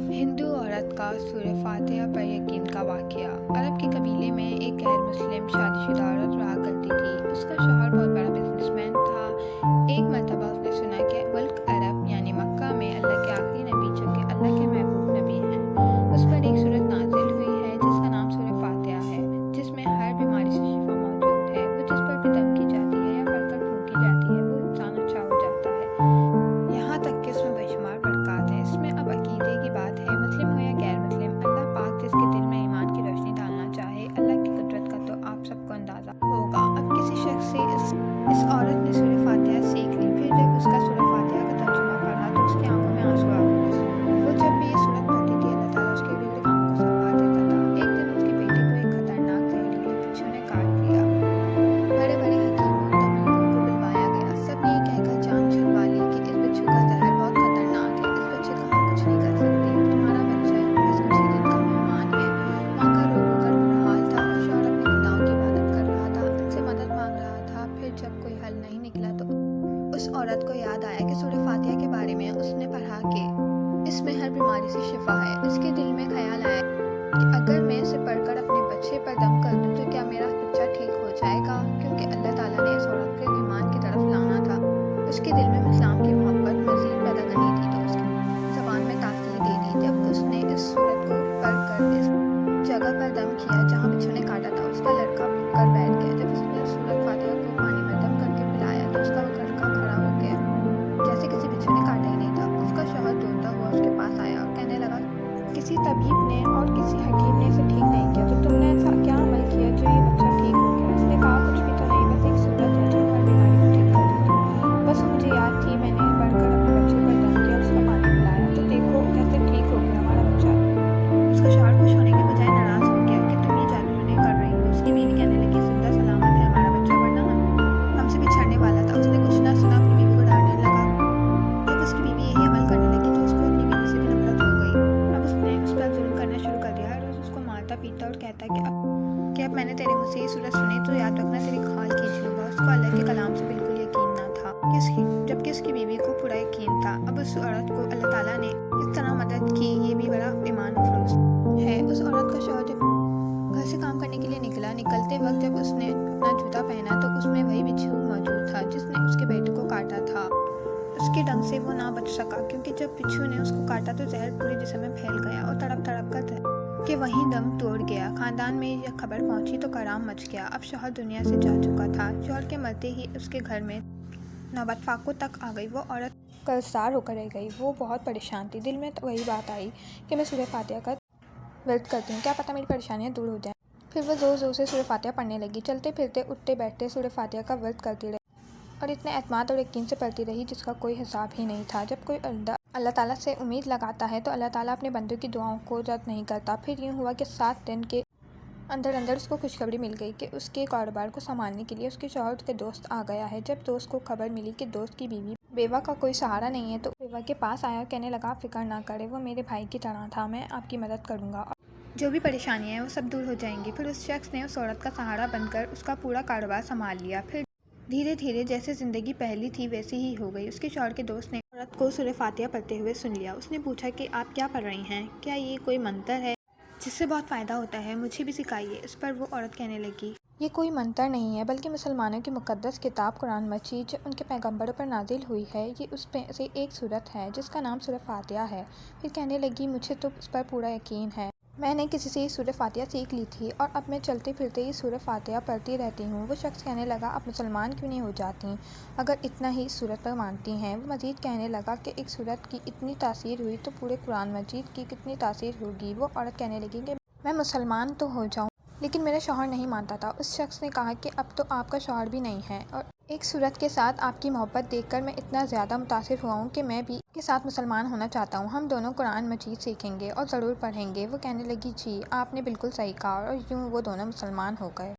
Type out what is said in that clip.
हिंदू औरत का सूरह फातिहा पर यकीन का वाक़या। अरब के कबीले में एक गैर मुस्लिम शादीशुदा औरत रहा करती थी। उसका शौहर बहुत बड़ा बिजनेसमैन था। एक मर्तबा उसने सुना कि मुल्क अरब यानी मक्का में अल्लाह के आखिरी नबी जो कि अल्लाह के महबूब नबी हैं, उस पर एक सूरत नाजिल हुई है जिसका नाम सूरह फातिहा है, जिसमें हर बीमारी से शिफा मौजूद है। वो जिस पर भी दम की जाती है या पढ़कर फूंकी जाती है वो इंसान अच्छा हो जाता है। यहाँ तक कि इसमें बेशुमार बरक़ात हैं। इसमें अब अकीदे की बात है, मुस्लिम हो या गैर मुस्लिम, अल्लाह पाक जिसके दिल में ईमान की रोशनी डालना चाहे, अल्लाह की कुदरत का तो आप सबको अंदाज़ा होगा। अब किसी शख्स से इस औरत ने सूरह फातिहा सीख ली। फिर जब उसका सूरह फातिहा का तर्जुमा पढ़ा तो उसकी आंखों में आंसू आ गए। वो जब भी ये सूरत पढ़ती थी अल्लाह ताला उसके बिगड़े कामों को संवार देता था। एक दिन उसकी बेटी को एक खतरनाक जहरीले बिच्छू ने काट लिया। बड़े बड़े हकीमों तबीबों को बुलवाया गया। सब ने ये कहकर जान छुड़वा ली कि इस बिच्छू का जहर बहुत खतरनाक है, इस बच्चे का हम कुछ नहीं कर सकते, तुम्हारा बच्चा बस कुछ ही दिन का मेहमान है। माँ का रो रो कर बुरा हाल था और शौहर अपने खुदाओं की इबादत कर रहा था, उनसे मदद मांग रहा था। फिर जब कोई हल नहीं निकला तो उस औरत को याद आया कि सूरह फातिहा के बारे में उसने पढ़ा कि इसमें हर बीमारी से शिफा है। उसके दिल में ख्याल आया कि अगर मैं इसे पढ़कर अपने बच्चे पर दम कर दूं तो क्या मेरा बच्चा ठीक हो जाएगा, क्योंकि अल्लाह ताला ने इस औरत को ईमान की तरफ लाना था। उसके दिल में इस्लाम की मोहब्बत मज़ीद पैदा करनी थी तो उसकी ज़बान में ताक़ीद दे दी। जब उसने इस सूरत को पढ़कर इस जगह पर दम किया जहाँ बिच्छू ने काटा था, उसका लड़का कर बैठ गया। जब उसने सूरत फातिहा को पानी में दम करके पिलाया तो उसका लड़का खड़ा हो गया जैसे किसी बिच्छू ने काटा ही नहीं था। उसका शौहर दौड़ता हुआ उसके पास आया और कहने लगा, किसी तबीब ने और किसी हकीम ने इसे ठीक नहीं किया तो तुमने ऐसा क्या अमल किया जो ये बच्चा ठीक हो गया? उसने कहा, कुछ भी तो नहीं, बस एक सूरत है जो हर बीमारी को ठीक कर देती है। बस मुझे याद थी, मैंने पढ़कर अपने बच्चे पर दम किया, उसका पानी पिलाया तो देखो कैसे ठीक हो गया हमारा बच्चा। उसका शौहर खुश होने के बजाय नाराज़ हो गया कि तुम ये जादू नहीं कर रही हो। उसकी बीवी कहने लगी, जिंदा सलामत है हमारा बच्चा, वरना हमसे बिछड़ने वाला था। उसने कुछ ना सुना, अपनी बीवी को डांटने लगा। जब उसकी बीवी यही अमल करने लगी तो उसको अपनी बीवी से भी नफरत हो गई। अब उसने उस पर जुल्म करना शुरू कर दिया। हर रोज़ उसको मारता पीटता और कहता कि अब मैंने तेरे मुँह से ये सूरत सुनी तो याद रखना तेरी खाल खींच लूँगा। उसको अल्लाह के कलाम से बिल्कुल यकीन ना था, जबकि उसकी बीवी को पूरा यकीन था। अब उस औरत को अल्लाह ताला ने किस तरह मदद की ये भी बड़ा ईमान अफरोज है। उस औरत का शौहर जब घर से काम करने के लिए निकलते वक्त जब उसने अपना जूता पहना तो उसमें वही बिच्छू मौजूद था जिसने उसके बेटे को काटा था। उसके डंक से वो ना बच सका, क्योंकि जब बिच्छू ने उसको काटा तो जहर पूरे जिस्म में फैल गया और तड़प तड़प कर कि वहीं दम तोड़ गया। खानदान में यह खबर पहुंची तो कराम मच गया। अब शौहर दुनिया से जा चुका था। शौहर के मरते ही उसके घर में नौबत फाको तक आ गई। वो औरत कर्जदार होकर रह गई। वो बहुत परेशान थी। दिल में तो वही बात आई कि मैं सूरह फातिहा का वर्द करती हूँ, क्या पता मेरी परेशानियाँ दूर हो जाएं। फिर वो ज़ोर ज़ोर से सूरह फातिहा पढ़ने लगी। चलते फिरते उठते बैठते सूरह फातिहा का वर्द करती रही और इतने एतमाद और यकीन से पढ़ती रही जिसका कोई हिसाब ही नहीं था। जब कोई अल्लाह ताला से उम्मीद लगाता है तो अल्लाह ताला अपने बंदों की दुआओं को रद्द नहीं करता। फिर यूँ हुआ कि 7 दिन के अंदर अंदर उसको खुशखबरी मिल गई कि उसके कारोबार को संभालने के लिए उसके शौहर के दोस्त आ गया है। जब दोस्त को खबर मिली कि दोस्त की बीवी बेवा का कोई सहारा नहीं है तो बेवा के पास आया और कहने लगा, आप फिक्र ना करें, वो मेरे भाई की तरह था, मैं आपकी मदद करूँगा और जो भी परेशानियाँ हैं वो सब दूर हो जाएंगी। फिर उस शख्स ने उस औरत का सहारा बनकर उसका पूरा कारोबार संभाल लिया। फिर धीरे धीरे जैसे ज़िंदगी पहली थी वैसी ही हो गई। उसके शौहर के दोस्त ने औरत को सूरह फातिहा पढ़ते हुए सुन लिया। उसने पूछा कि आप क्या पढ़ रही हैं, क्या ये कोई मंतर है जिससे बहुत फ़ायदा होता है, मुझे भी सिखाइए। इस पर वो औरत कहने लगी, ये कोई मंतर नहीं है बल्कि मुसलमानों की मुक़द्दस किताब कुरान मजीद जो उनके पैगंबरों पर नाजिल हुई है, ये उस पे से एक सूरत है जिसका नाम सूरह फातिहा है। फिर कहने लगी, मुझे तो उस पर पूरा यकीन है, मैंने किसी से ये सूरह फातिहा सीख ली थी और अब मैं चलते फिरते ये सूरह फातिहा पढ़ती रहती हूँ। वो शख्स कहने लगा, आप मुसलमान क्यों नहीं हो जाती अगर इतना ही इस सूरत पर मानती हैं। वो मज़ीद कहने लगा कि एक सूरत की इतनी तासीर हुई तो पूरे कुरान मजीद की कितनी तासीर होगी। वो औरत कहने लगी कि मैं मुसलमान तो हो जाऊँ लेकिन मेरा शौहर नहीं मानता था। उस शख्स ने कहा कि अब तो आपका शौहर भी नहीं है और एक सूरत के साथ आपकी मोहब्बत देखकर मैं इतना ज़्यादा मुतासिर हुआ हूँ कि मैं भी के साथ मुसलमान होना चाहता हूँ। हम दोनों कुरान मजीद सीखेंगे और ज़रूर पढ़ेंगे। वो कहने लगी, जी आपने बिल्कुल सही कहा और यूँ वो दोनों मुसलमान हो गए।